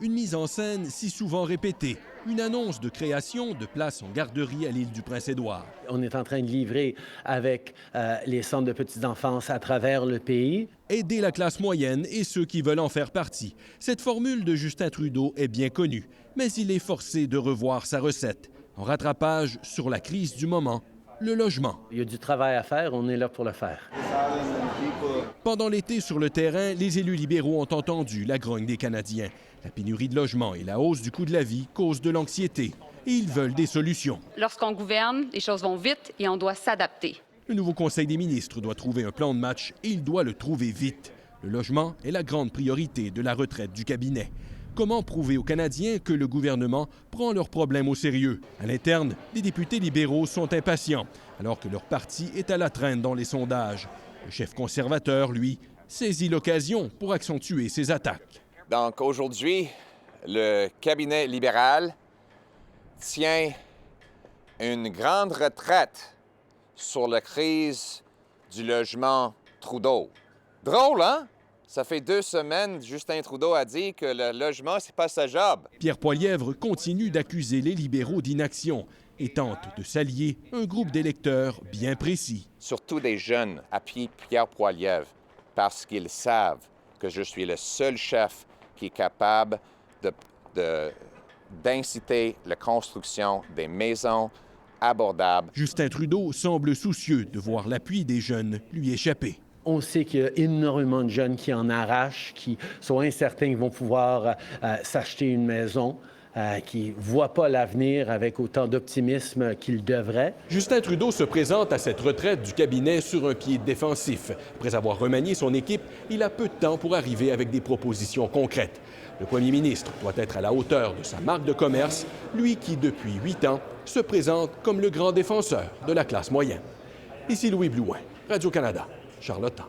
Une mise en scène si souvent répétée. Une annonce de création de places en garderie à l'île du Prince-Édouard. On est en train de livrer avec les centres de petite enfance à travers le pays. Aider la classe moyenne et ceux qui veulent en faire partie. Cette formule de Justin Trudeau est bien connue, mais il est forcé de revoir sa recette. En rattrapage sur la crise du moment, le logement. Il y a du travail à faire, on est là pour le faire. Pendant l'été, sur le terrain, les élus libéraux ont entendu la grogne des Canadiens. La pénurie de logements et la hausse du coût de la vie causent de l'anxiété. Et ils veulent des solutions. Lorsqu'on gouverne, les choses vont vite et on doit s'adapter. Le nouveau Conseil des ministres doit trouver un plan de match et il doit le trouver vite. Le logement est la grande priorité de la retraite du cabinet. Comment prouver aux Canadiens que le gouvernement prend leurs problèmes au sérieux? À l'interne, les députés libéraux sont impatients, alors que leur parti est à la traîne dans les sondages. Le chef conservateur, lui, saisit l'occasion pour accentuer ses attaques. Donc aujourd'hui, le cabinet libéral tient une grande retraite sur la crise du logement Trudeau. Drôle, hein? Ça fait 2 semaines, Justin Trudeau a dit que le logement, c'est pas sa job. Pierre Poilievre continue d'accuser les libéraux d'inaction et tente de s'allier un groupe d'électeurs bien précis. Surtout des jeunes appuient Pierre Poilievre parce qu'ils savent que je suis le seul chef qui est capable d'inciter la construction des maisons abordables. Justin Trudeau semble soucieux de voir l'appui des jeunes lui échapper. On sait qu'il y a énormément de jeunes qui en arrachent, qui sont incertains qu'ils vont pouvoir s'acheter une maison, qui ne voient pas l'avenir avec autant d'optimisme qu'ils devraient. Justin Trudeau se présente à cette retraite du cabinet sur un pied défensif. Après avoir remanié son équipe, il a peu de temps pour arriver avec des propositions concrètes. Le premier ministre doit être à la hauteur de sa marque de commerce, lui qui, depuis 8 ans, se présente comme le grand défenseur de la classe moyenne. Ici Louis Blouin, Radio-Canada, Charlottetown.